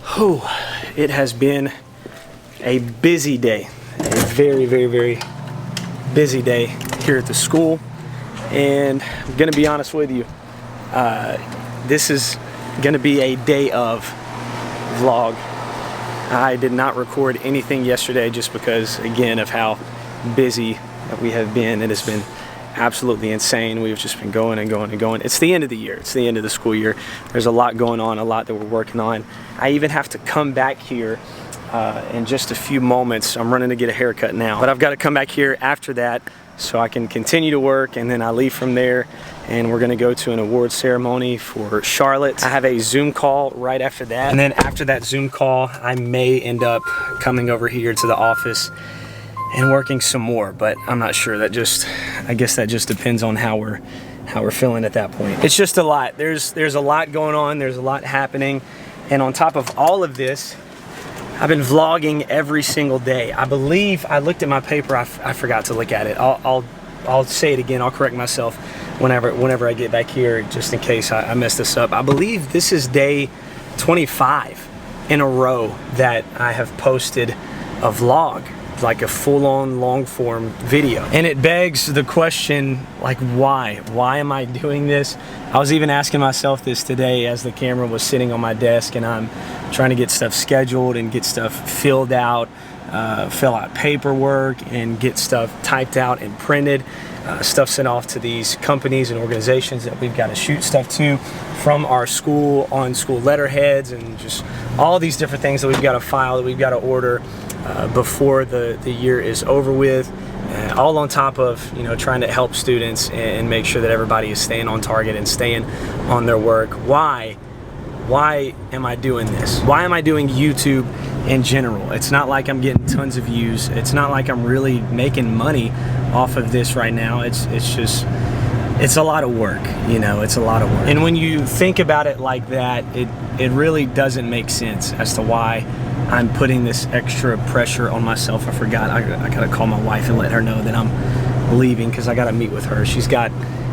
Whew, it has been a busy day, a very, very, very busy day here at the school. And I'm gonna be honest with you, this is gonna be a day of vlog. I did not record anything yesterday just because, again, of how busy that we have been. It has been absolutely insane. We've just been going and going and going. It's the end of the year. It's the end of the school year. There's a lot going on, a lot that we're working on. I even have to come back here in just a few moments. I'm running to get a haircut now, but I've got to come back here after that so I can continue to work, and then I leave from there and we're gonna go to an award ceremony for Charlotte. I have a Zoom call right after that, and then after that Zoom call I may end up coming over here to the office and working some more, but I'm not sure. I guess that just depends on how we're feeling at that point. It's just a lot. There's a lot going on. There's a lot happening, and on top of all of this, I've been vlogging every single day. I believe I looked at my paper. I forgot to look at it. I'll say it again. I'll correct myself whenever I get back here, just in case I mess this up. I believe this is day 25 in a row that I have posted a vlog, like a full-on long-form video. And it begs the question, like, why am I doing this? I was even asking myself this today as the camera was sitting on my desk and I'm trying to get stuff scheduled and get stuff filled out, fill out paperwork and get stuff typed out and printed, stuff sent off to these companies and organizations that we've got to shoot stuff to from our school on school letterheads, and just all these different things that we've got to file, that we've got to order before the year is over with, all on top of, you know, trying to help students and make sure that everybody is staying on target and staying on their work. Why am I doing this? Why am I doing YouTube in general? It's not like I'm getting tons of views. It's not like I'm really making money off of this right now. It's a lot of work, you know, it's a lot of work. And when you think about it like that, it really doesn't make sense as to why I'm putting this extra pressure on myself. I forgot, I gotta call my wife and let her know that I'm leaving because I gotta meet with her. She's got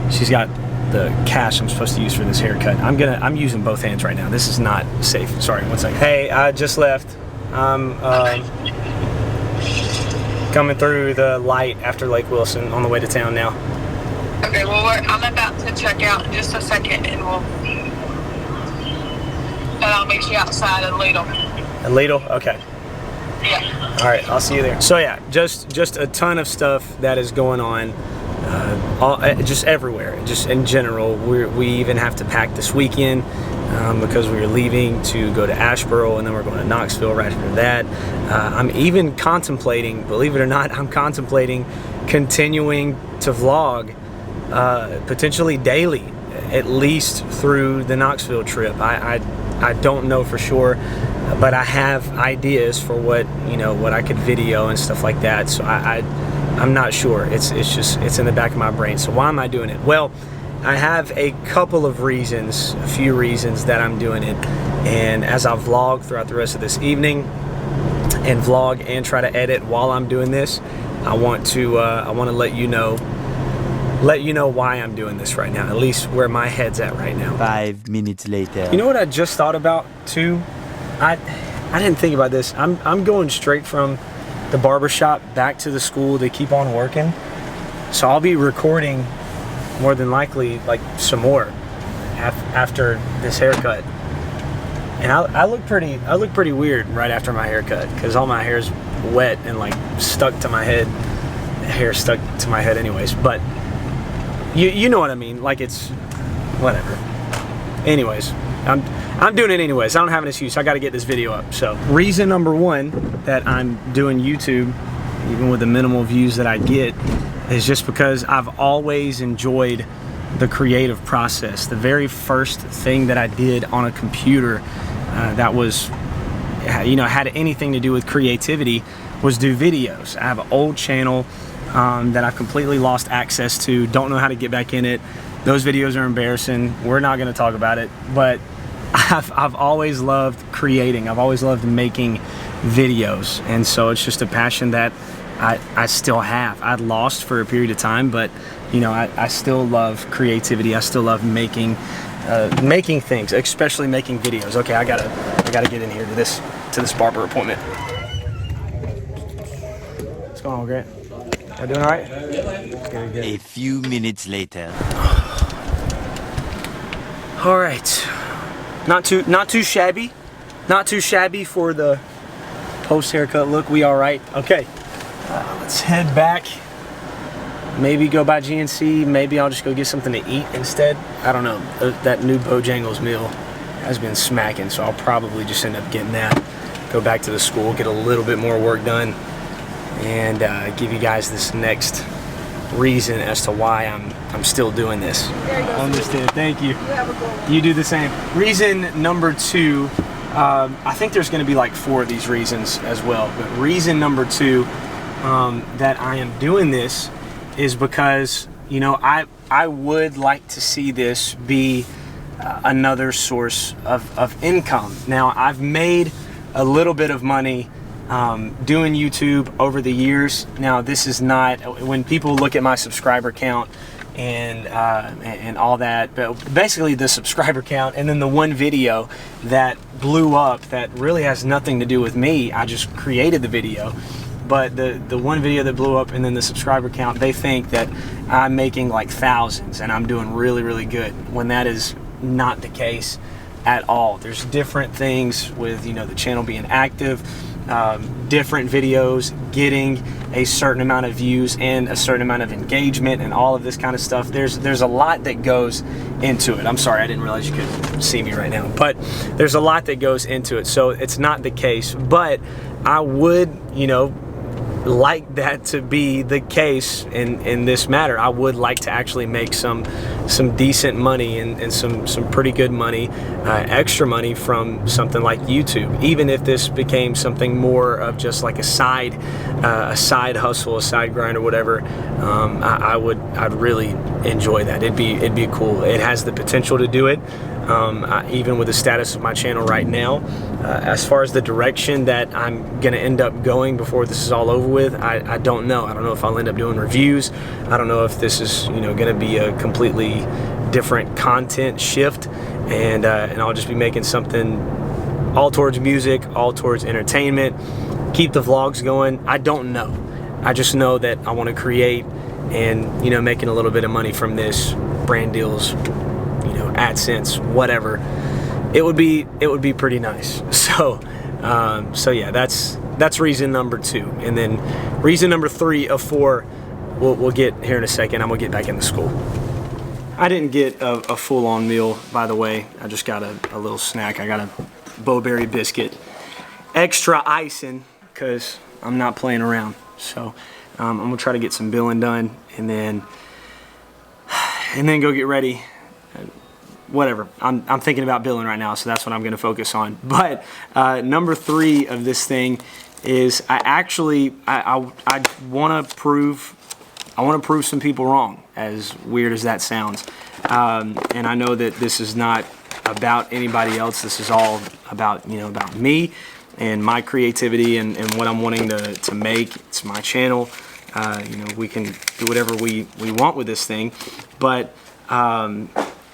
the cash I'm supposed to use for this haircut. I'm using both hands right now. This is not safe. Sorry, one second. Hey, I just left. I'm coming through the light after Lake Wilson on the way to town now. Okay, well, I'm about to check out in just a second, and I'll meet you outside at Lidl. At Lidl? Okay. Yeah. All right, I'll see you there. So yeah, just a ton of stuff that is going on, just everywhere, just in general. We even have to pack this weekend because we're leaving to go to Asheboro, and then we're going to Knoxville right after that. I'm even contemplating, believe it or not, I'm contemplating continuing to vlog potentially daily, at least through the Knoxville trip. I don't know for sure, but I have ideas for what I could video and stuff like that. So I'm not sure. It's in the back of my brain. So why am I doing it? Well, I have a couple of reasons, a few reasons that I'm doing it. And as I vlog throughout the rest of this evening and vlog and try to edit while I'm doing this, I want to let you know why I'm doing this right now, at least where my head's at right now. 5 minutes later. You know what I just thought about too? I didn't think about this. I'm going straight from the barbershop back to the school to keep on working. So I'll be recording more than likely like some more after this haircut. And I look pretty weird right after my haircut because all my hair's wet and like stuck to my head. Hair stuck to my head anyways, but you know what I mean, like it's whatever. Anyways, I'm doing it anyways. I don't have an excuse. I got to get this video up. So reason number one that I'm doing YouTube, even with the minimal views that I get, is just because I've always enjoyed the creative process. The very first thing that I did on a computer that was, had anything to do with creativity was do videos. I have an old channel that I've completely lost access to, don't know how to get back in it. Those videos are embarrassing. We're not gonna talk about it, but I've always loved creating. I've always loved making videos, and so it's just a passion that I still have. I'd lost for a period of time, but I still love creativity. I still love making things, especially making videos. Okay, I gotta I gotta get in here to this barber appointment. What's going on, Grant? Y'all doing all right? Good, good. A few minutes later. All right, not too shabby, not too shabby for the post haircut look. We all right? Okay, let's head back. Maybe go by GNC. Maybe I'll just go get something to eat instead. I don't know. That new Bojangles meal has been smacking, so I'll probably just end up getting that. Go back to the school, get a little bit more work done, and give you guys this next reason as to why I'm still doing this. There you go. Understood. Thank you. You have a good one. You do the same. Reason number 2, I think there's going to be like 4 of these reasons as well. But reason number 2 that I am doing this is because, you know, I would like to see this be another source of income. Now, I've made a little bit of money doing YouTube over the years. Now, this is not, when people look at my subscriber count and all that, but basically the subscriber count and then the one video that blew up that really has nothing to do with me. I just created the video, but the one video that blew up and then the subscriber count, they think that I'm making like thousands and I'm doing really, really good, when that is not the case at all. There's different things with, you know, the channel being active, different videos getting a certain amount of views and a certain amount of engagement and all of this kind of stuff. There's a lot that goes into it. I'm sorry, I didn't realize you could see me right now, but there's a lot that goes into it. So it's not the case, but I would, you know, like that to be the case in this matter. I would like to actually make some decent money and some pretty good money, extra money from something like YouTube. Even if this became something more of just like a side hustle, a side grind or whatever, I'd really enjoy that. It'd be cool. It has the potential to do it. Even with the status of my channel right now, as far as the direction that I'm gonna end up going before this is all over with, I don't know. I don't know if I'll end up doing reviews. I don't know if this is, you know, gonna be a completely different content shift, and I'll just be making something all towards music, all towards entertainment, keep the vlogs going. I don't know. I just know that I want to create and, you know, making a little bit of money from this, brand deals, you know, AdSense, whatever. It would be pretty nice. So yeah, that's reason number 2. And then reason number 3 of 4, we'll get here in a second. I'm gonna get back into school. I didn't get a full-on meal, by the way. I just got a little snack. I got a Bo-Berry biscuit, extra icing, because I'm not playing around. So I'm gonna try to get some billing done and then go get ready. Whatever. I'm thinking about billing right now, so that's what I'm going to focus on. But number 3 of this thing is I want to prove some people wrong, as weird as that sounds. And I know that this is not about anybody else. This is all about, you know, about me and my creativity and what I'm wanting to make. It's my channel. You know, we can do whatever we want with this thing, but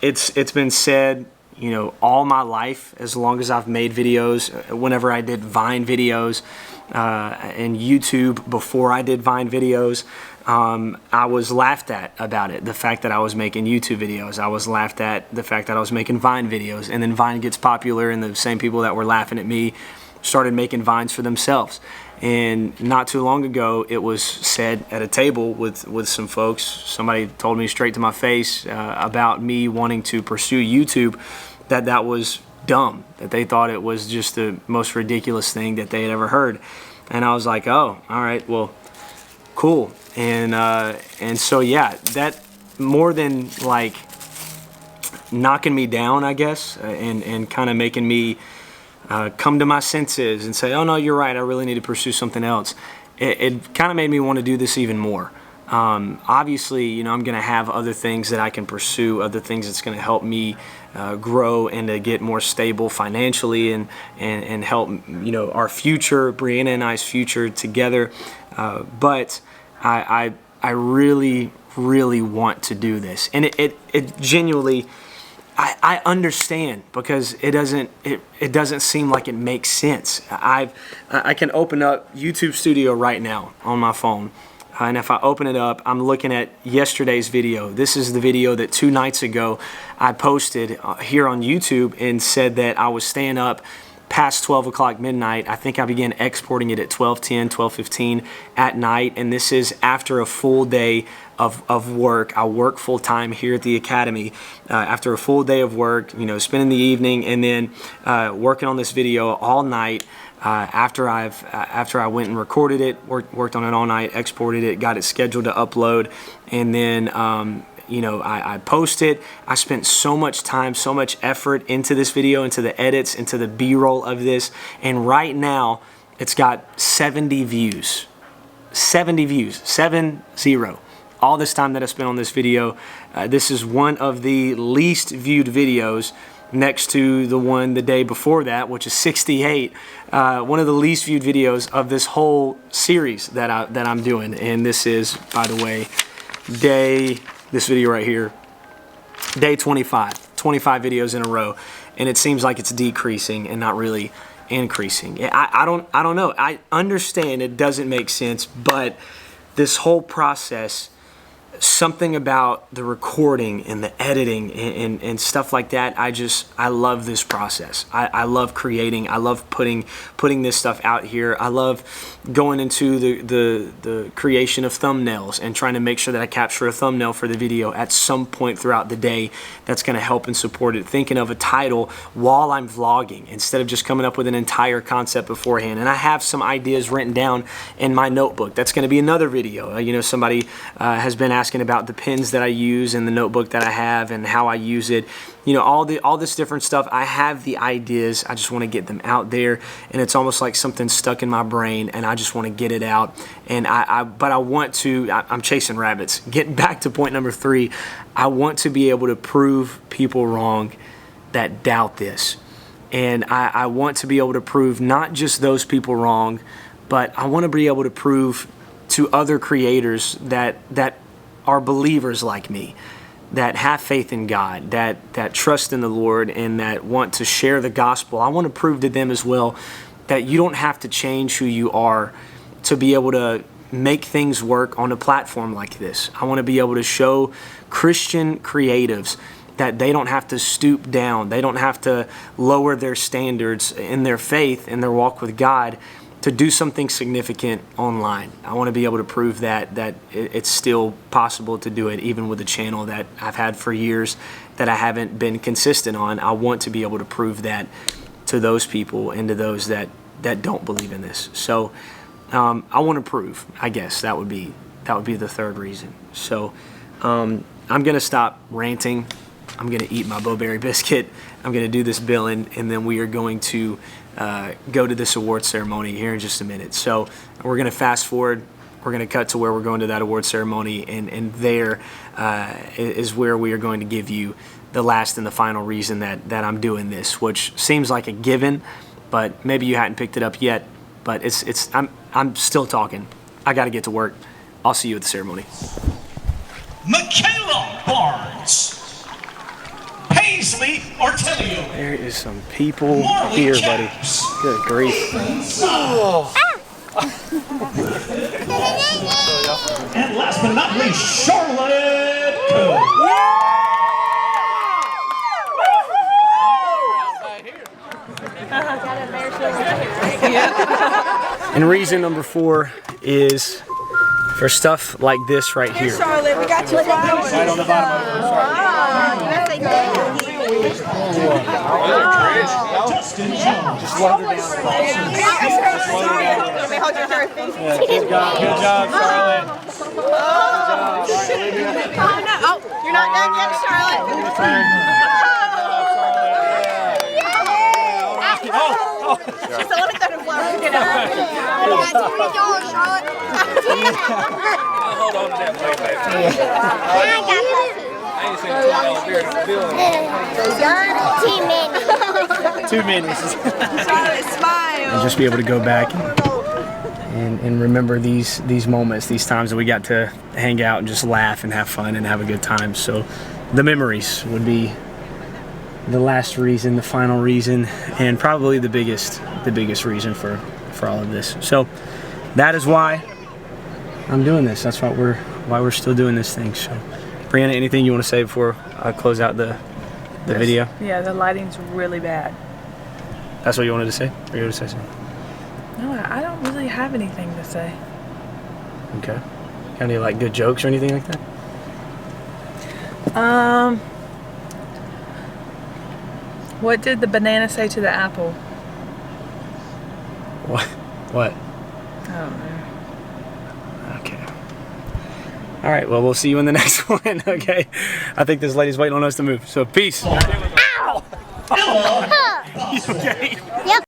it's been said, you know, all my life, as long as I've made videos, whenever I did Vine videos and YouTube before I did Vine videos, I was laughed at about it. The fact that I was making YouTube videos, I was laughed at the fact that I was making Vine videos, and then Vine gets popular and the same people that were laughing at me started making Vines for themselves. And not too long ago, it was said at a table with some folks, somebody told me straight to my face about me wanting to pursue YouTube, that was dumb, that they thought it was just the most ridiculous thing that they had ever heard. And I was like, oh, all right, well, cool. And so, yeah, that more than like knocking me down, I guess, and kind of making me come to my senses and say, oh no, you're right, I really need to pursue something else. It kind of made me want to do this even more. Obviously, you know, I'm going to have other things that I can pursue, other things that's going to help me grow and to get more stable financially and help, you know, our future, Brianna and I's future together. But I really, really want to do this. And it genuinely, I understand, because it doesn't seem like it makes sense. I can open up YouTube Studio right now on my phone, and if I open it up, I'm looking at yesterday's video. This is the video that 2 nights ago I posted here on YouTube and said that I was staying up past 12 o'clock midnight. I think I began exporting it at 12:10, 12:15 at night, and this is after a full day of work. I work full time here at the Academy. After a full day of work, spending the evening and then working on this video all night. After I went and recorded it, worked on it all night, exported it, got it scheduled to upload, and then I post it. I spent so much time, so much effort into this video, into the edits, into the B-roll of this, and right now it's got 70 views. 70 views, 7-0. All this time that I spent on this video. This is one of the least viewed videos, next to the one the day before that, which is 68. One of the least viewed videos of this whole series that I'm doing. And this is, by the way, this video right here, day 25. 25 videos in a row, and it seems like it's decreasing and not really increasing. I don't know. I understand it doesn't make sense, but this whole process, something about the recording and the editing and stuff like that, I love this process. I love creating. I love putting this stuff out here. I love going into the creation of thumbnails and trying to make sure that I capture a thumbnail for the video at some point throughout the day that's going to help and support it. Thinking of a title while I'm vlogging instead of just coming up with an entire concept beforehand. And I have some ideas written down in my notebook. That's going to be another video. Somebody has been asking about the pens that I use and the notebook that I have and how I use it. All this different stuff. I have the ideas. I just want to get them out there, and it's almost like something stuck in my brain, and I just want to get it out. And I'm chasing rabbits. Getting back to point number 3, I want to be able to prove people wrong that doubt this, and I want to be able to prove not just those people wrong, but I want to be able to prove to other creators that are believers like me, that have faith in God, that trust in the Lord, and that want to share the gospel. I want to prove to them as well that you don't have to change who you are to be able to make things work on a platform like this. I want to be able to show Christian creatives that they don't have to stoop down. They don't have to lower their standards in their faith, in their walk with God, to do something significant online. I want to be able to prove that it's still possible to do it, even with a channel that I've had for years that I haven't been consistent on. I want to be able to prove that to those people and to those that don't believe in this. So I want to prove, I guess that would be the third reason. So I'm gonna stop ranting. I'm gonna eat my Bo-Berry biscuit. I'm gonna do this billing, and then we are going to go to this award ceremony here in just a minute. So we're going to fast forward. We're going to cut to where we're going to that award ceremony, and there is where we are going to give you the last and the final reason that I'm doing this, which seems like a given, but maybe you hadn't picked it up yet. But I'm still talking. I got to get to work. I'll see you at the ceremony. Michaela Barnes. Paisley Ortelio. There is some people here, buddy. Good grief. And last but not least, Charlotte Coe. And reason number 4 is for stuff like this right here. Charlotte, we got you flowers. Right on the bottom of Justin Jones. Just load her down. Let me hold your trophy. Yeah, good job, Charlotte. Oh, you're not done yet, Charlotte. She's the one who got a flower. Get up. I got $20, Charlotte. I'll hold on to that plate, baby. I ain't seen $20 Too Too many. many. Charlotte, smile. And just be able to go back and remember these moments, these times that we got to hang out and just laugh and have fun and have a good time. So the memories would be the last reason, the final reason, and probably the biggest reason for all of this. So that is why I'm doing this. That's why we're still doing this thing. So, Brianna, anything you want to say before I close out the video? Yeah, the lighting's really bad. That's what you wanted to say? Or you wanted to say something? No, I don't really have anything to say. Okay. Got any like good jokes or anything like that? What did the banana say to the apple? What? I don't know. Okay. All right, well, we'll see you in the next one, okay? I think this lady's waiting on us to move, so peace. Ow! Okay. Yep.